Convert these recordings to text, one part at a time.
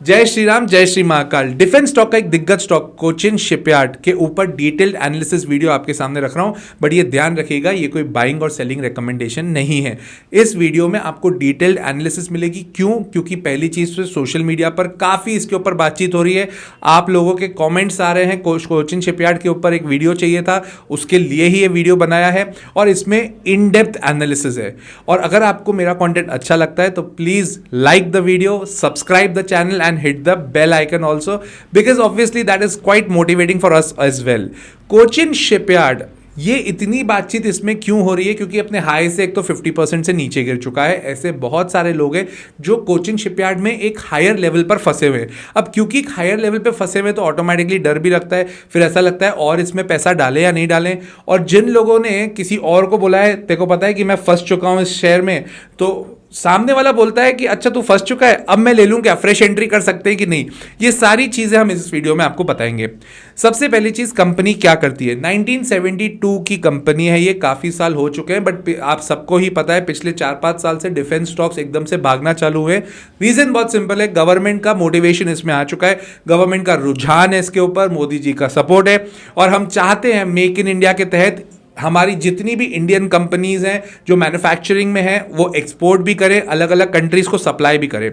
जय श्री राम, जय Shri Mahakal. Defence stock का एक दिग्गज स्टॉक कोचिन शिपयार्ड के ऊपर डिटेल्ड एनालिसिस वीडियो आपके सामने रख रहा हूं, बट ये ध्यान रखिएगा ये कोई बाइंग और सेलिंग रिकमेंडेशन नहीं है। इस वीडियो में आपको डिटेल्ड एनालिसिस मिलेगी। क्यों? क्योंकि पहली चीज तो सोशल मीडिया पर काफी इसके ऊपर बातचीत हो रही है, आप लोगों के कॉमेंट्स आ रहे हैं कोचिन शिपयार्ड के ऊपर एक वीडियो चाहिए था, उसके लिए ही ये वीडियो बनाया है और इसमें इन डेप्थ एनालिसिस है। और अगर आपको मेरा कंटेंट अच्छा लगता है तो please like the video, subscribe the channel and hit the bell icon also, because obviously that is quite motivating for us as well. Cochin shipyard, ये इतनी बातचीत इसमें क्यों हो रही है? क्योंकि अपने हाई से एक तो 50% से नीचे गिर चुका है। ऐसे बहुत सारे लोग हैं जो कोचिन शिपयार्ड में एक हायर लेवल पर फंसे हुए हैं। अब क्योंकि हायर लेवल पे फंसे हुए तो ऑटोमेटिकली डर भी लगता है, फिर ऐसा लगता है और इसमें पैसा डालें या नहीं डालें। और जिन लोगों ने किसी और को बोला है, तेरे को पता है कि मैं फंस चुका हूं इस शेयर में, तो सामने वाला बोलता है कि अच्छा तू फंस चुका है, अब मैं ले लूं क्या, फ्रेश एंट्री कर सकते हैं कि नहीं। ये सारी चीजें हम इस वीडियो में आपको बताएंगे। सबसे पहली चीज, कंपनी क्या करती है। 1972 की कंपनी है ये, काफी साल हो चुके हैं, बट आप सबको ही पता है पिछले 4-5 साल से डिफेंस स्टॉक्स एकदम से भागना चालू हुए। रीजन बहुत सिंपल है, गवर्नमेंट का मोटिवेशन इसमें आ चुका है, गवर्नमेंट का रुझान है इसके ऊपर, मोदी जी का सपोर्ट है और हम चाहते हैं मेक इन इंडिया के तहत हमारी जितनी भी इंडियन कंपनीज हैं जो मैन्युफैक्चरिंग में हैं वो एक्सपोर्ट भी करें, अलग अलग कंट्रीज को सप्लाई भी करें।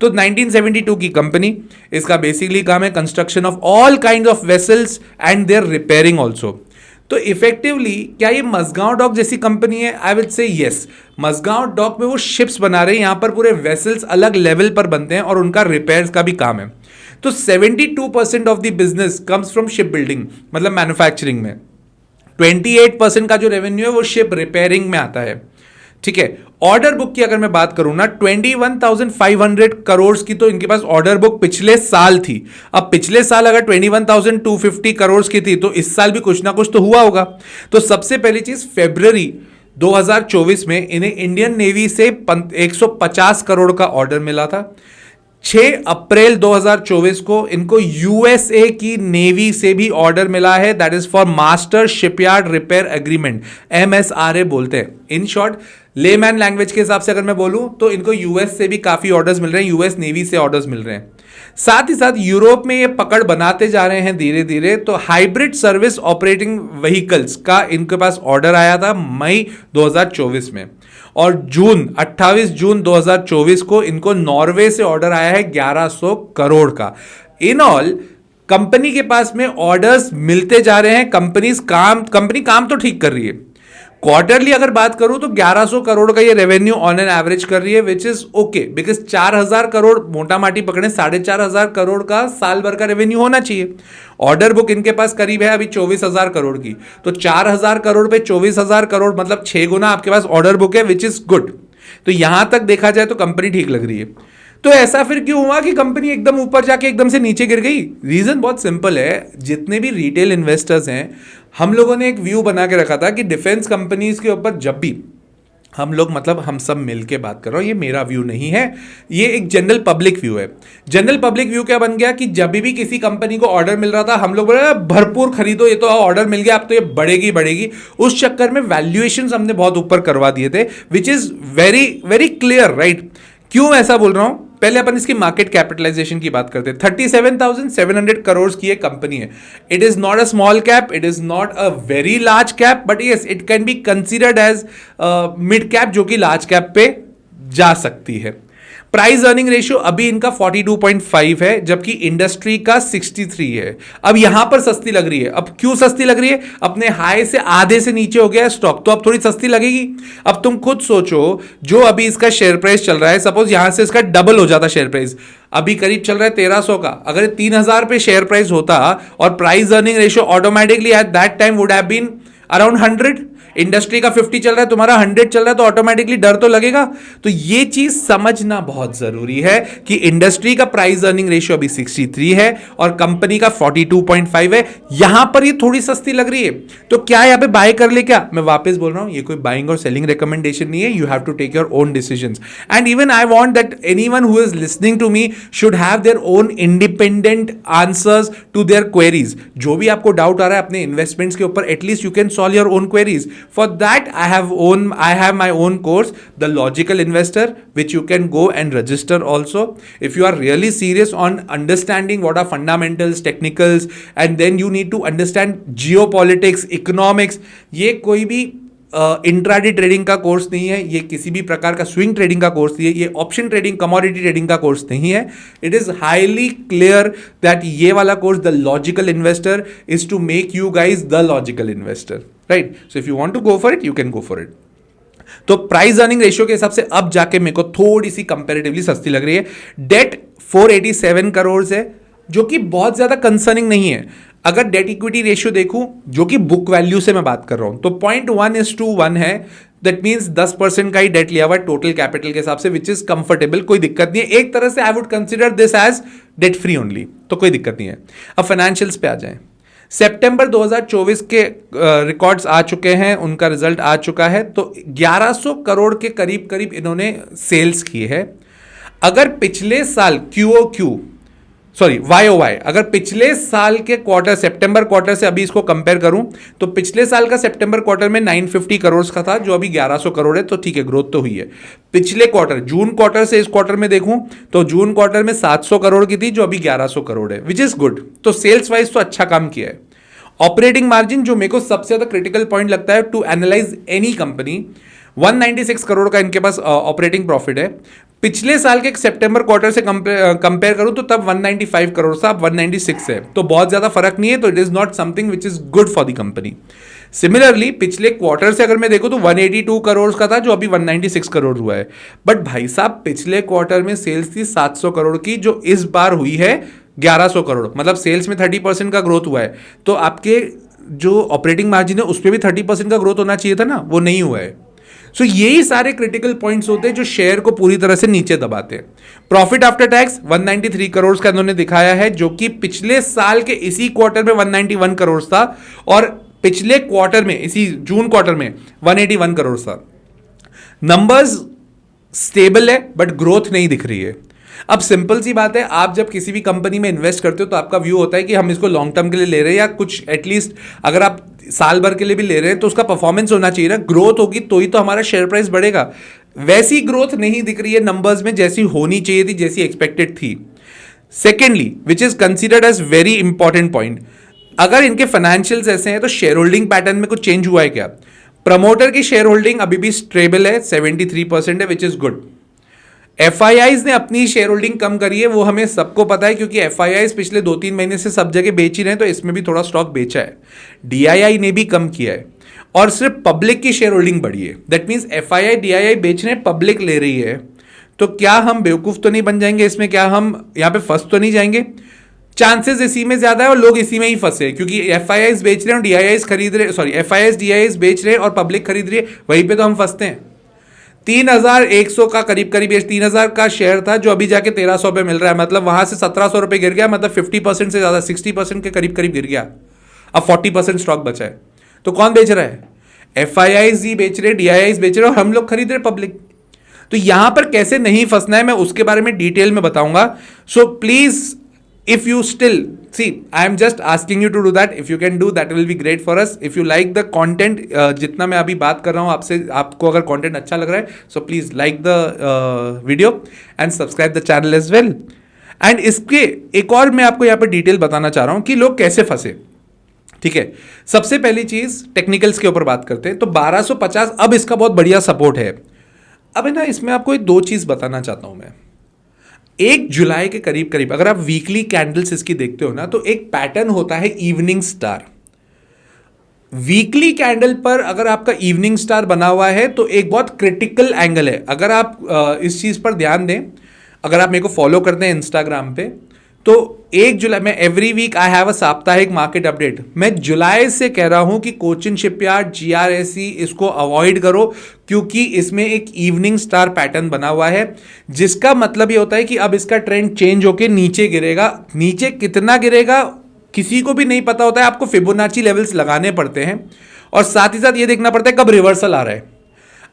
तो 1972 की कंपनी, इसका बेसिकली काम है construction of all kind of vessels and their repairing also. तो इफेक्टिवली क्या ये मझगांव डॉक जैसी कंपनी है? I will say yes. Mazagon dock में वो शिप्स बना रहे हैं, यहां पर पूरे वेसल्स अलग लेवल पर बनते हैं और उनका रिपेयर्स का भी काम है। तो 72% of the business comes from ship building, मतलब मैन्युफैक्चरिंग में। 28% का जो रेवेन्यू है वो शिप रिपेयरिंग में आता है। ठीक है, ऑर्डर बुक की अगर मैं बात करूं ना, 21,500 करोड़ की तो इनके पास ऑर्डर बुक पिछले साल थी। अब पिछले साल अगर 21,250 करोड़ की थी तो इस साल भी कुछ ना कुछ तो हुआ होगा। तो सबसे पहली चीज, फरवरी 2024 में इन्हें इंडियन नेवी से 150 करोड़ का ऑर्डर मिला था। 6 अप्रैल 2024 को इनको यूएसए की नेवी से भी ऑर्डर मिला है, that is for master shipyard repair agreement, MSRA बोलते हैं। इन शॉर्ट, लेमैन लैंग्वेज के हिसाब से अगर मैं बोलूं तो इनको यूएस से भी काफी ऑर्डर्स मिल रहे हैं, यूएस नेवी से ऑर्डर्स मिल रहे हैं। साथ ही साथ यूरोप में ये पकड़ बनाते जा रहे हैं धीरे धीरे। तो हाइब्रिड सर्विस ऑपरेटिंग व्हीकल्स का इनके पास ऑर्डर आया था मई 2024 में, और 28 जून 2024 को इनको नॉर्वे से ऑर्डर आया है 1100 करोड़ का। इन ऑल कंपनी के पास में ऑर्डर्स मिलते जा रहे हैं, कंपनी काम तो ठीक कर रही है। क्वार्टरली अगर बात करूं तो 1100 करोड़ का ये रेवेन्यू ऑन एन एवरेज कर रही है, which is okay, because 4000 crore मोटा माटी पकड़े, 4500 करोड़ का साल भर का रेवेन्यू होना चाहिए। ऑर्डर बुक इनके पास करीब है अभी 24,000 करोड़ की, तो 4000 करोड़ पे 24,000 करोड़ मतलब 6 गुना आपके पास ऑर्डर बुक है, विच इज गुड। तो यहां तक देखा जाए तो कंपनी ठीक लग रही है। तो ऐसा फिर क्यों हुआ कि कंपनी एकदम ऊपर जाके एकदम से नीचे गिर गई? रीजन बहुत सिंपल है, जितने भी रिटेल इन्वेस्टर्स हैं, हम लोगों ने एक व्यू बना के रखा था कि डिफेंस कंपनीज के ऊपर जब भी हम लोग, मतलब हम सब मिलके बात कर रहा हूं, ये मेरा व्यू नहीं है, ये एक जनरल पब्लिक व्यू है। जनरल पब्लिक व्यू क्या बन गया कि जब भी किसी कंपनी को ऑर्डर मिल रहा था हम लोग बोले भरपूर खरीदो, ये तो ऑर्डर मिल गया अब तो ये बढ़ेगी बढ़ेगी। उस चक्कर में वैल्यूएशंस हमने बहुत ऊपर करवा दिए थे, which is very very clear, right? क्यों ऐसा बोल रहा हूं? पहले अपन इसकी मार्केट कैपिटलाइजेशन की बात करते हैं। 37,700 करोड़ की एक कंपनी है। It is not a small cap, it is not a very large cap, but yes it can be considered as mid cap, जो कि लार्ज कैप पे जा सकती है। प्राइस अर्निंग रेशियो अभी इनका 42.5 है, जबकि इंडस्ट्री का 63 है। अब यहां पर सस्ती लग रही है। अब क्यों सस्ती लग रही है? अपने हाई से आधे से नीचे हो गया है स्टॉक, तो अब थोड़ी सस्ती लगेगी। अब तुम खुद सोचो, जो अभी इसका शेयर प्राइस चल रहा है, सपोज यहां से इसका डबल हो जाता शेयर प्राइस, अभी करीब चल रहा है 1300 का, अगर 3000 पे शेयर प्राइस होता और price earning ratio automatically at that time would have been around 100। Industry का 50 चल रहा है, तुम्हारा 100 चल रहा है, तो ऑटोमेटिकली डर तो लगेगा। तो ये चीज समझना बहुत जरूरी है कि इंडस्ट्री का प्राइस अर्निंग रेशियो अभी 63 है और कंपनी का 42.5 है। यहां पर ये थोड़ी सस्ती लग रही है, तो क्या यहां पे बाय कर ले? क्या मैं वापस बोल रहा हूं, ये कोई बाइंग और सेलिंग रिकमेंडेशन नहीं है। You have to take your own decisions, and even I want that anyone who is listening to me should have their own independent answers to their queries. जो भी आपको डाउट आ रहा है अपने investments के ऊपर, at least you can solve your own queries. For that, I have my own course, The Logical Investor, which you can go and register also. If you are really serious on understanding what are fundamentals, technicals, and then you need to understand geopolitics, economics, ये कोई भी intraday trading का course नहीं है, ये किसी भी प्रकार का स्विंग ट्रेडिंग का कोर्स नहीं है, ये ऑप्शन ट्रेडिंग, कमोडिटी ट्रेडिंग का कोर्स नहीं है. It is highly clear that ये वाला course, the logical investor, is to make you guys the logical investor, right? So if you want to go for it, you can go for it. तो price earning ratio के हिसाब से अब जाके मेरे को थोड़ी सी कंपेरेटिवली सस्ती लग रही है. डेट 487 करोड़ है, जो कि बहुत ज्यादा कंसर्निंग नहीं है. अगर डेट इक्विटी रेशियो देखूं, जो कि बुक वैल्यू से मैं बात कर रहा हूं, तो 0.1:1 है. दैट मीन्स 10% का ही डेट लिया हुआ है टोटल कैपिटल के हिसाब से, विच इज कंफर्टेबल, कोई दिक्कत नहीं है. एक तरह से I would consider this as debt free only, तो कोई दिक्कत नहीं है. अब फाइनेंशियल्स पे आ जाएं. सितंबर 2024 के रिकॉर्ड्स आ चुके हैं, उनका रिजल्ट आ चुका है. तो 1100 करोड़ के करीब करीब इन्होंने सेल्स की है. अगर पिछले साल YOY, अगर पिछले साल के क्वार्टर, सितंबर क्वार्टर से अभी इसको कंपेयर करूं, तो पिछले साल का सितंबर क्वार्टर में 950 करोड़ का था, जो अभी 1100 करोड़ है. तो ठीक है, ग्रोथ तो हुई है. पिछले क्वार्टर, जून क्वार्टर से इस क्वार्टर में देखूं, तो जून क्वार्टर में 700 करोड़ की थी, जो अभी 1100 करोड़ है, विच इज गुड. तो सेल्स वाइज तो अच्छा काम किया है. ऑपरेटिंग मार्जिन, जो मेरे को सबसे ज्यादा क्रिटिकल पॉइंट लगता है to analyse any company, 196 crore का इनके पास ऑपरेटिंग प्रॉफिट है. पिछले साल के सितंबर क्वार्टर से कंपेयर करूं तो तब 195 करोड़ था, अब 196 है. तो बहुत ज्यादा फर्क नहीं है. तो it is not something which is good for the company. Similarly पिछले क्वार्टर से अगर मैं देखूं तो 182 करोड़ का था, जो अभी 196 करोड़ हुआ है. बट भाई साहब, पिछले क्वार्टर में सेल्स थी 700 करोड़ की, जो इस बार हुई है 1100 करोड़. मतलब सेल्स में 30% का ग्रोथ हुआ है. तो आपके जो ऑपरेटिंग मार्जिन है उस पर भी 30% का ग्रोथ होना चाहिए था ना, वो नहीं हुआ है. सो यही सारे क्रिटिकल पॉइंट्स होते हैं जो शेयर को पूरी तरह से नीचे दबाते हैं. प्रॉफिट आफ्टर टैक्स 193 करोड़ का इन्होंने दिखाया है, जो कि पिछले साल के इसी क्वार्टर में 191 करोड़ था, और पिछले क्वार्टर में, इसी जून क्वार्टर में 181 करोड़ था. नंबर्स स्टेबल है, बट ग्रोथ नहीं दिख रही है. अब सिंपल सी बात है, आप जब किसी भी कंपनी में इन्वेस्ट करते हो तो आपका व्यू होता है कि हम इसको लॉन्ग टर्म के लिए ले रहे हैं, या कुछ एटलीस्ट अगर आप साल भर के लिए भी ले रहे हैं तो उसका परफॉर्मेंस होना चाहिए ना. ग्रोथ होगी तो ही तो हमारा शेयर प्राइस बढ़ेगा. वैसी ग्रोथ नहीं दिख रही है नंबर्स में, जैसी होनी चाहिए थी, जैसी एक्सपेक्टेड थी. Secondly, which is considered as very important point, अगर इनके फाइनेंशियल्स ऐसे हैं तो शेयर होल्डिंग पैटर्न में कुछ चेंज हुआ है क्या? प्रमोटर की शेयर होल्डिंग अभी भी स्टेबल है, 73% है, विच इज गुड. FIIs ने अपनी शेयर होल्डिंग कम करी है, वो हमें सबको पता है, क्योंकि FIIs पिछले 2-3 महीने से सब जगह बेच ही रहे हैं, तो इसमें भी थोड़ा स्टॉक बेचा है. DII ने भी कम किया है, और सिर्फ पब्लिक की शेयर होल्डिंग बढ़ी है. दैट मीन्स FII DII बेच रहे हैं, पब्लिक ले रही है. तो क्या हम बेवकूफ तो नहीं बन जाएंगे इसमें? क्या हम यहाँ पे फंस तो नहीं जाएंगे? चांसेस इसी में ज्यादा है, और लोग इसी में ही फंसे, क्योंकि FIIs बेच रहे हैं और DIIs खरीद रहे, FIIs DIIs बेच रहे हैं और पब्लिक खरीद रही है, वहीं पे तो हम फंसते हैं. 3100 का करीब 3000 का शेयर था, जो अभी जाके 1300 पे मिल रहा है. मतलब वहां से 1700 रुपए गिर गया, मतलब 50% से ज्यादा, 60% के करीब गिर गया. अब 40% स्टॉक बचा है. तो कौन बेच रहा है? FIIs ही बेच रहे, DIIs बेच रहे, और हम लोग खरीद रहे पब्लिक. तो यहां पर कैसे नहीं फंसना है, मैं उसके बारे में डिटेल में बताऊंगा. So please, if you still see, I am just asking you to do that. If you can do that, will be great for us. If you like the content, जितना मैं अभी बात कर रहा हूँ आपसे, आपको अगर content अच्छा लग रहा है, so please like the video and subscribe the channel as well. And इसके एक और मैं आपको यहाँ पर डिटेल बताना चाह रहा हूँ कि लोग कैसे फंसे. ठीक है, सबसे पहली चीज टेक्निकल्स के ऊपर बात करते हैं. तो 1250 अब इसका बहुत बढ़िया सपोर्ट है. अब है ना, इसमें आपको दो चीज बताना चाहता हूं मैं. 1 जुलाई के करीब करीब अगर आप वीकली कैंडल्स इसकी देखते हो ना, तो एक पैटर्न होता है इवनिंग स्टार. वीकली कैंडल पर अगर आपका इवनिंग स्टार बना हुआ है तो एक बहुत क्रिटिकल एंगल है. अगर आप इस चीज पर ध्यान दें, अगर आप मेरे को फॉलो करते हैं इंस्टाग्राम पे, तो 1 जुलाई में every week I have a साप्ताहिक मार्केट अपडेट. मैं जुलाई से कह रहा हूं कि कोचिन शिपयार्ड, GRSE, इसको अवॉइड करो, क्योंकि इसमें एक इवनिंग स्टार पैटर्न बना हुआ है, जिसका मतलब ये होता है कि अब इसका ट्रेंड चेंज होकर नीचे गिरेगा. नीचे कितना गिरेगा किसी को भी नहीं पता होता है. आपको फिबोनाची लेवल्स लगाने पड़ते हैं, और साथ ही साथ ये देखना पड़ता है कब रिवर्सल आ रहा है.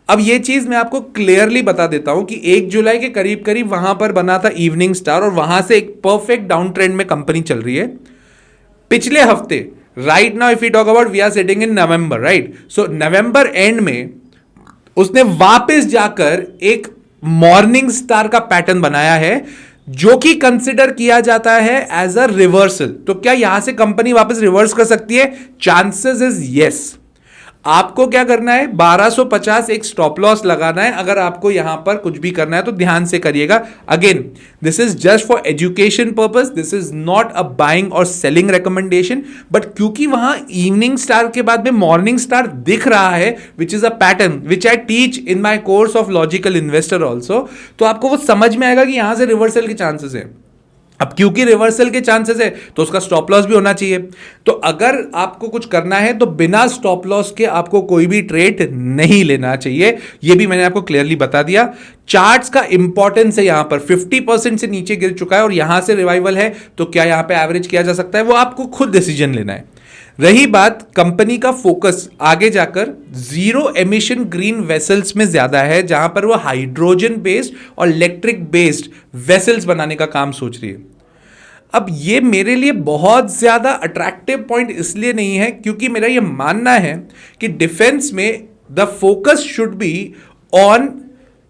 अब ये चीज मैं आपको क्लियरली बता देता हूं कि 1 जुलाई के करीब करीब वहां पर बना था इवनिंग स्टार, और वहां से एक परफेक्ट डाउन ट्रेंड में कंपनी चल रही है. पिछले हफ्ते right now if you talk about we are sitting in November, right? So November end में उसने वापस जाकर एक मॉर्निंग स्टार का पैटर्न बनाया है जो कि कंसिडर किया जाता है एज अ रिवर्सल। तो क्या यहां से कंपनी वापस रिवर्स कर सकती है? Chances is yes. आपको क्या करना है? 1250 एक स्टॉप लॉस लगाना है। अगर आपको यहां पर कुछ भी करना है तो ध्यान से करिएगा। Again, this is just for education purpose, this is not a buying और सेलिंग रिकमेंडेशन, बट क्योंकि वहां इवनिंग स्टार के बाद में मॉर्निंग स्टार दिख रहा है, which is a pattern which I teach in my course of logical investor also, तो आपको वो समझ में आएगा कि यहां से रिवर्सल के चांसेस है। अब क्योंकि रिवर्सल के चांसेस है तो उसका स्टॉप लॉस भी होना चाहिए। तो अगर आपको कुछ करना है तो बिना स्टॉप लॉस के आपको कोई भी ट्रेड नहीं लेना चाहिए। यह भी मैंने आपको क्लियरली बता दिया। चार्ट्स का इंपॉर्टेंस है, यहां पर 50% से नीचे गिर चुका है और यहां से रिवाइवल है, तो क्या यहां पे एवरेज किया जा सकता है? वो आपको खुद डिसीजन लेना है। रही बात कंपनी का फोकस आगे जाकर जीरो एमिशन ग्रीन वेसल्स में ज्यादा है, जहां पर वो हाइड्रोजन बेस्ड और इलेक्ट्रिक बेस्ड वेसल्स बनाने का काम सोच रही है। अब ये मेरे लिए बहुत ज्यादा अट्रैक्टिव पॉइंट इसलिए नहीं है क्योंकि मेरा ये मानना है कि डिफेंस में the focus should be on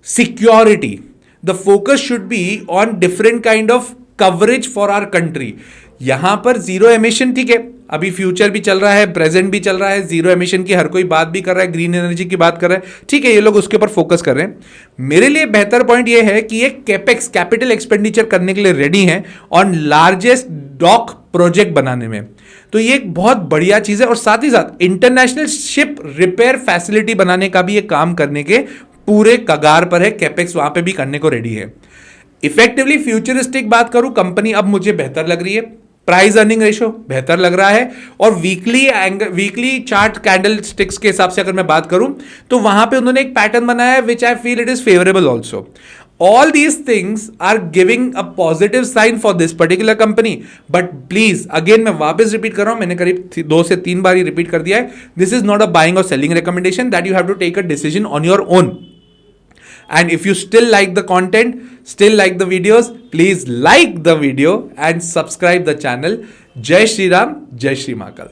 security, the focus should be on different kind of coverage for our country. यहां पर जीरो एमिशन, ठीक है, अभी फ्यूचर भी चल रहा है, प्रेजेंट भी चल रहा है, जीरो एमिशन की हर कोई बात भी कर रहा है, ग्रीन एनर्जी की बात कर रहा है, ठीक है, ये लोग उसके ऊपर फोकस कर रहे हैं। मेरे लिए बेहतर पॉइंट ये है कि ये कैपेक्स, कैपिटल एक्सपेंडिचर करने के लिए रेडी है ऑन लार्जेस्ट डॉक प्रोजेक्ट बनाने में। तो ये एक बहुत बढ़िया चीज है और साथ ही साथ इंटरनेशनल शिप रिपेयर फैसिलिटी बनाने का भी ये काम करने के पूरे कगार पर है। कैपेक्स वहां पे भी करने को रेडी है। इफेक्टिवली फ्यूचरिस्टिक बात करूं, कंपनी अब मुझे बेहतर लग रही है, प्राइस अर्निंग रेशियो बेहतर लग रहा है, और वीकली चार्ट कैंडल स्टिक्स के हिसाब से अगर मैं बात करूं तो वहां पे उन्होंने एक पैटर्न बनाया है which I feel it is favourable also. All these things are giving a positive sign for this particular company. But please again मैं वापस रिपीट कर रहा हूं, मैंने करीब 2 से 3 बार ही रिपीट कर दिया है, this is not a buying और selling recommendation, that you have to take a decision on your own. And if you still like the content, still like the videos, please like the video and subscribe the channel. Jai Shri Ram, Jai Shri Mahakal.